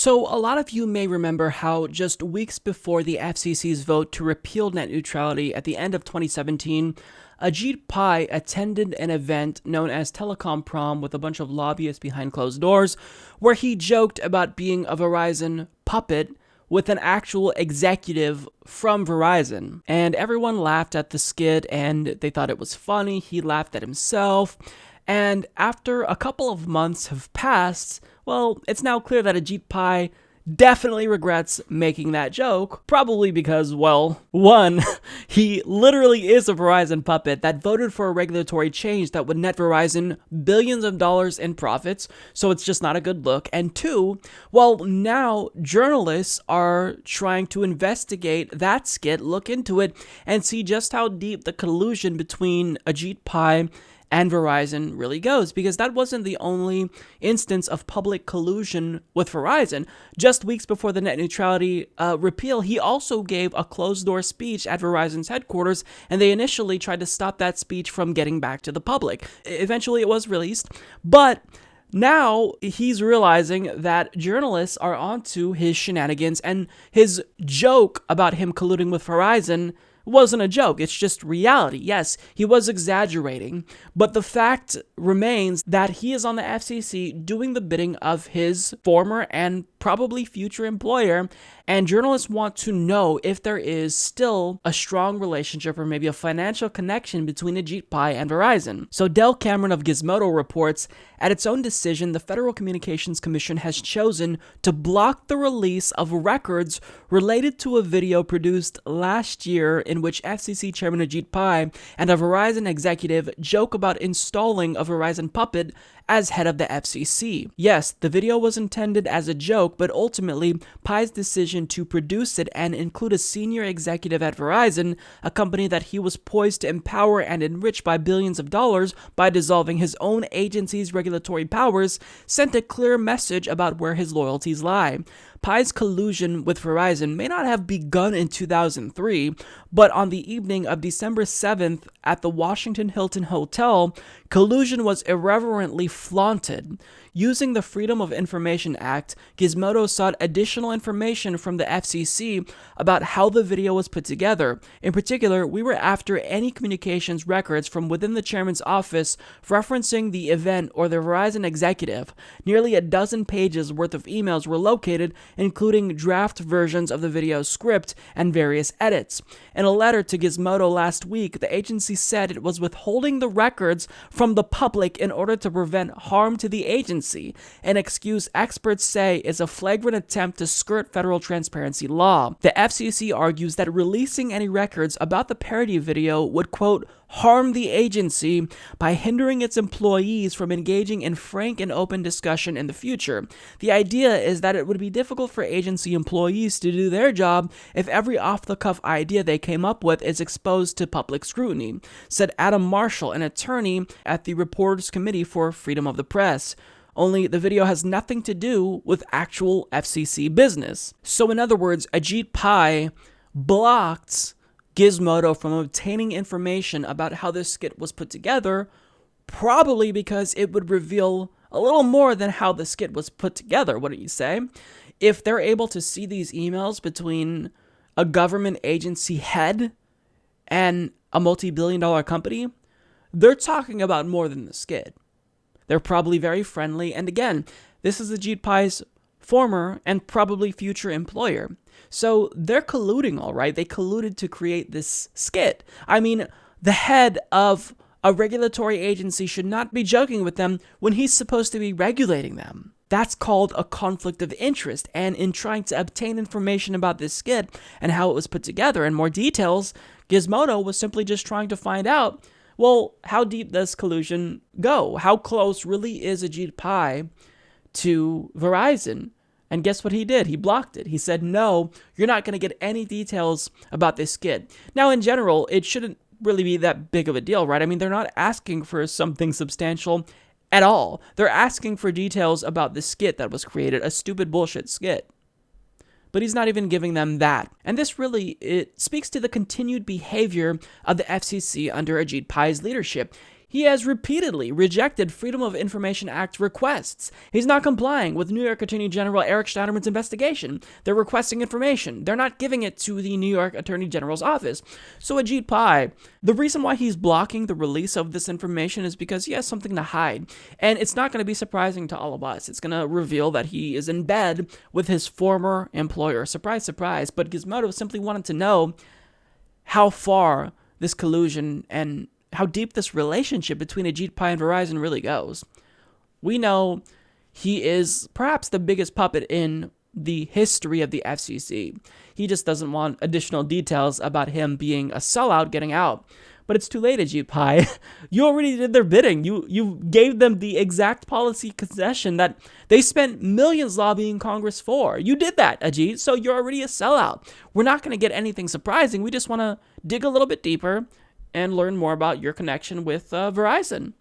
So, a lot of you may remember how just weeks before the FCC's vote to repeal net neutrality at the end of 2017, Ajit Pai attended an event known as Telecom Prom with a bunch of lobbyists behind closed doors, where he joked about being a Verizon puppet with an actual executive from Verizon. And everyone laughed at the skit and they thought it was funny. He laughed at himself. And after a couple of months have passed, well, it's now clear that Ajit Pai definitely regrets making that joke, probably because, well, one, he literally is a Verizon puppet that voted for a regulatory change that would net Verizon billions of dollars in profits, so it's just not a good look. And two, well, now journalists are trying to investigate that skit, look into it, and see just how deep the collusion between Ajit Pai and Verizon really goes, because that wasn't the only instance of public collusion with Verizon. Just weeks before the net neutrality repeal, he also gave a closed-door speech at Verizon's headquarters, and they initially tried to stop that speech from getting back to the public. Eventually, it was released, but now he's realizing that journalists are onto his shenanigans, and his joke about him colluding with Verizon wasn't a joke, it's just reality. Yes, he was exaggerating, but the fact remains that he is on the FCC doing the bidding of his former and probably future employer, and journalists want to know if there is still a strong relationship or maybe a financial connection between Ajit Pai and Verizon. So Del Cameron of Gizmodo reports, at its own decision, the Federal Communications Commission has chosen to block the release of records related to a video produced last year in which FCC Chairman Ajit Pai and a Verizon executive joke about installing a Verizon puppet as head of the FCC. Yes, the video was intended as a joke, but ultimately, Pai's decision to produce it and include a senior executive at Verizon, a company that he was poised to empower and enrich by billions of dollars by dissolving his own agency's regulatory powers, sent a clear message about where his loyalties lie. Pai's collusion with Verizon may not have begun in 2003, but on the evening of December 7th at the Washington Hilton Hotel, collusion was irreverently flaunted. Using the Freedom of Information Act, Gizmodo sought additional information from the FCC about how the video was put together. In particular, we were after any communications records from within the chairman's office referencing the event or the Verizon executive. Nearly a dozen pages worth of emails were located, including draft versions of the video script and various edits. In a letter to Gizmodo last week, the agency said it was withholding the records from the public in order to prevent harm to the agency, an excuse experts say is a flagrant attempt to skirt federal transparency law. The FCC argues that releasing any records about the parody video would, quote, harm the agency by hindering its employees from engaging in frank and open discussion in the future. The idea is that it would be difficult for agency employees to do their job if every off-the-cuff idea they came up with is exposed to public scrutiny, said Adam Marshall, an attorney at the Reporters Committee for Freedom of the Press. Only the video has nothing to do with actual FCC business. So in other words, Ajit Pai blocked Gizmodo from obtaining information about how this skit was put together, probably because it would reveal a little more than how the skit was put together, wouldn't you say? If they're able to see these emails between a government agency head and a multi-billion-dollar company, they're talking about more than the skit. They're probably very friendly, and again, this is Ajit Pai's former and probably future employer. So they're colluding, all right? They colluded to create this skit. I mean, the head of a regulatory agency should not be joking with them when he's supposed to be regulating them. That's called a conflict of interest, and in trying to obtain information about this skit and how it was put together and more details, Gizmodo was simply just trying to find out, well, how deep does collusion go? How close really is Ajit Pai to Verizon? And guess what he did? He blocked it. He said, no, you're not going to get any details about this skit. Now, in general, it shouldn't really be that big of a deal, right? I mean, they're not asking for something substantial at all. They're asking for details about the skit that was created, a stupid bullshit skit. But he's not even giving them that. And this really, it speaks to the continued behavior of the FCC under Ajit Pai's leadership. He has repeatedly rejected Freedom of Information Act requests. He's not complying with New York Attorney General Eric Schneiderman's investigation. They're requesting information. They're not giving it to the New York Attorney General's office. So Ajit Pai, the reason why he's blocking the release of this information is because he has something to hide. And it's not going to be surprising to all of us. It's going to reveal that he is in bed with his former employer. Surprise, surprise. But Gizmodo simply wanted to know how far this collusion and how deep this relationship between Ajit Pai and Verizon really goes. We know he is perhaps the biggest puppet in the history of the FCC. He just doesn't want additional details about him being a sellout getting out. But it's too late, Ajit Pai. You already did their bidding. You gave them the exact policy concession that they spent millions lobbying Congress for. You did that, Ajit, so you're already a sellout. We're not going to get anything surprising. We just want to dig a little bit deeper and learn more about your connection with Verizon.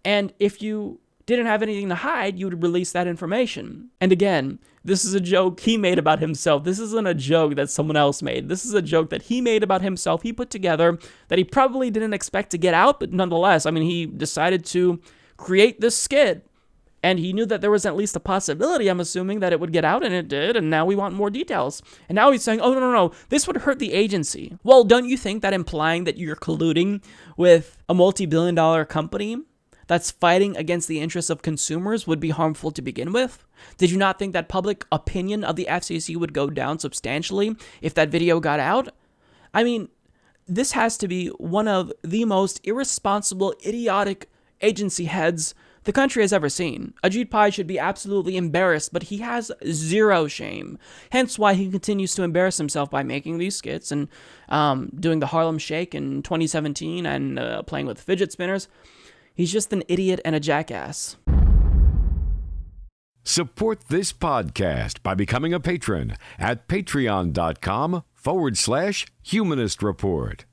And if you didn't have anything to hide, you would release that information. And again, this is a joke he made about himself. This isn't a joke that someone else made. This is a joke that he made about himself. He put together that he probably didn't expect to get out, but nonetheless, I mean, he decided to create this skit. And he knew that there was at least a possibility, I'm assuming, that it would get out, and it did, and now we want more details. And now he's saying, oh, no, this would hurt the agency. Well, don't you think that implying that you're colluding with a multi-billion-dollar company that's fighting against the interests of consumers would be harmful to begin with? Did you not think that public opinion of the FCC would go down substantially if that video got out? I mean, this has to be one of the most irresponsible, idiotic agency heads the country has ever seen. Ajit Pai should be absolutely embarrassed, but he has zero shame. Hence why he continues to embarrass himself by making these skits and doing the Harlem Shake in 2017 and playing with fidget spinners. He's just an idiot and a jackass. Support this podcast by becoming a patron at patreon.com/Humanist Report.